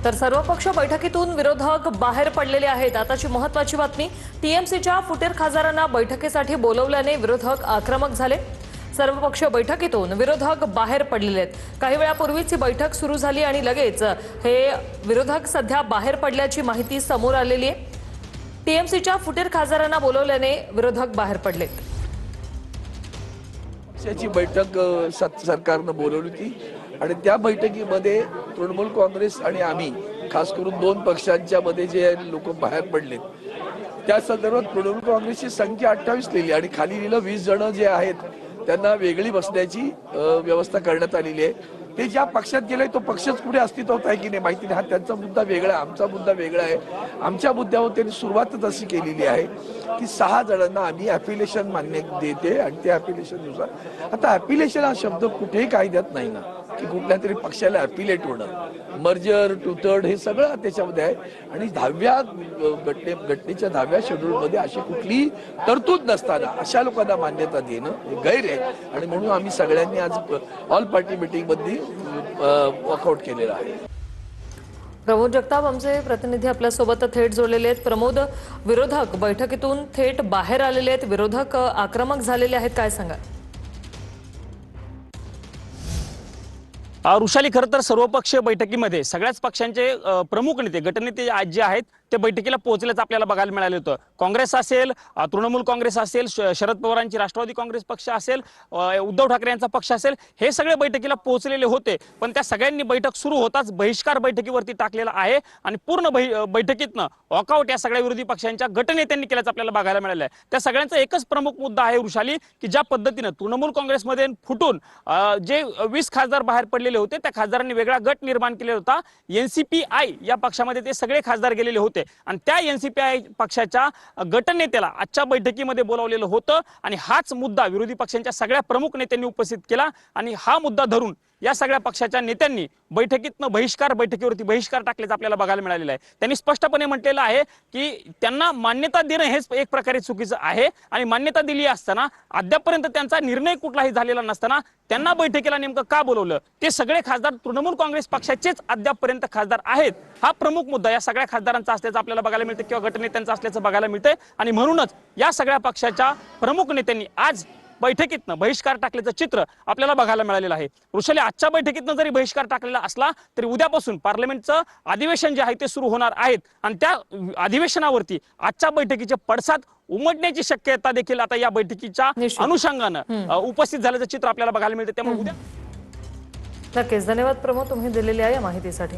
तर सर्वपक्ष बैठकीतून विरोधक बाहेर पडलेले आहेत। आताची महत्त्वाची बातमी, टीएमसीच्या फुटेर खासदारांना बैठकीसाठी बोलवल्याने विरोधक आक्रमक झाले। सर्वपक्ष बैठकीतून विरोधक बाहेर पडलेले आहेत। काही वेळापूर्वीच ही बैठक सुरू झाली आणि लगेच हे विरोधक सध्या बाहेर पडल्याची माहिती समोर आलेली आहे। टीएमसीच्या फुटेर खासदारांना बोलवल्याने विरोधक बाहेर पडलेत। पक्षाची बैठक सरकारने बोलवली होती आणि त्या बैठकीमध्ये तृणमूल काँग्रेस आणि आम्ही खास करून दोन पक्षांच्या मध्ये जे लोक बाहेर पडलेत त्या संदर्भात तृणमूल काँग्रेसची संख्या 28 लिहिली आणि खाली लिहिलं 20 जण जे आहेत त्यांना वेगळी बसण्याची व्यवस्था करण्यात आलेली आहे। ते ज्या पक्षात गेले तो पक्षच कुठे अस्तित्वात आहे की नाही माहिती नाही। हा त्यांचा मुद्दा वेगळा आहे, आमचा मुद्दा वेगळा आहे। आमच्या मुद्द्यावर त्यांनी सुरुवातच अशी केलेली आहे की 6 जणांना आम्ही ॲफिलिएशन मान्य देते आणि त्या ॲफिलिएशननुसार आता ॲफिलिएशन हा शब्द कुठेही कायद्यात नाही ना की कुठल्या तरी पक्षाला ॲफिलिएट होणं, मर्जर टू थर्ड हे सगळं त्याच्यामध्ये आहे। आणि 10व्या घटनेच्या 10व्या शेड्यूलमध्ये अशी कुठली तरतूद नसताना अशा लोकांना मान्यता देणं हे गैर आहे आणि म्हणून आम्ही सगळ्यांनी आज ऑल पार्टी मीटिंगमध्ये वॉकआउट केलेलं आहे। प्रमोद जगताप आमचे प्रतिनिधी आपल्या सोबत थेट जोडलेले आहेत। प्रमोद, विरोधक बैठकीतून थेट बाहेर आलेले आहेत, विरोधक आक्रमक झालेले आहेत, काय सांगा? ऋषाली, खरं तर सर्वपक्षीय बैठकीमध्ये सगळ्याच पक्षांचे प्रमुख नेते गटनेते जे आहेत ते बैठकीला पोहोचल्याचं आपल्याला बघायला मिळालं होतं। काँग्रेस असेल, तृणमूल काँग्रेस असेल, शरद पवारांची राष्ट्रवादी काँग्रेस पक्ष असेल, उद्धव ठाकरे यांचा पक्ष असेल, हे सगळे बैठकीला पोहोचलेले होते। पण त्या सगळ्यांनी बैठक सुरू होताच बहिष्कार बैठकीवरती टाकलेला आहे आणि पूर्ण बैठकीतनं वॉकआउट या सगळ्या विरोधी पक्षांच्या गटनेत्यांनी केल्याचं आपल्याला बघायला मिळालं आहे। त्या सगळ्यांचा एकच प्रमुख मुद्दा आहे ऋषाली, की ज्या पद्धतीनं तृणमूल काँग्रेसमध्ये फुटून जे 20 खासदार बाहेर पडलेले होते त्या खासदारांनी वेगळा गट निर्माण केलेला होता। एनसीपीआय या पक्षामध्ये ते सगळे खासदार गेलेले होते आणि त्या एनसीपीआय पक्षाच्या गटनेत्याला आजच्या बैठकीमध्ये बोलावलेलं होतं आणि हाच मुद्दा विरोधी पक्षांच्या सगळ्या प्रमुख नेत्यांनी उपस्थित केला आणि हा मुद्दा धरून या सगळ्या पक्षाच्या नेत्यांनी बैठकीतनं बैठकीवरती बहिष्कार टाकल्याचं आपल्याला बघायला मिळालेलं आहे। त्यांनी स्पष्टपणे म्हटलेलं आहे की त्यांना मान्यता देणं हेच एक प्रकारे चुकीचं आहे आणि मान्यता दिली असताना अद्यापर्यंत त्यांचा निर्णय कुठलाही झालेला नसताना त्यांना बैठकीला नेमकं का बोलवलं, ते सगळे खासदार तृणमूल काँग्रेस पक्षाचेच अद्यापर्यंत खासदार आहेत, हा प्रमुख मुद्दा या सगळ्या खासदारांचा असल्याचं आपल्याला बघायला मिळतं किंवा गटनेत्यांचा असल्याचं बघायला मिळतंय आणि म्हणूनच या सगळ्या पक्षाच्या प्रमुख नेत्यांनी आज बैठकीतनं बहिष्कार टाकल्याचं चित्र आपल्याला बघायला मिळालेलं आहे। ऋषाली, आजच्या बैठकीतनं जरी बहिष्कार टाकलेला असला तरी उद्यापासून पार्लमेंटचं अधिवेशन जे आहे ते सुरू होणार आहेत आणि त्या अधिवेशनावरती आजच्या बैठकीचे पडसाद उमटण्याची शक्यता देखील आता या बैठकीच्या अनुषंगानं उपस्थित झाल्याचं चित्र आपल्याला बघायला मिळतं। त्यामुळे उद्या नक्कीच धन्यवाद प्रमोद, तुम्ही दिलेल्या या माहितीसाठी।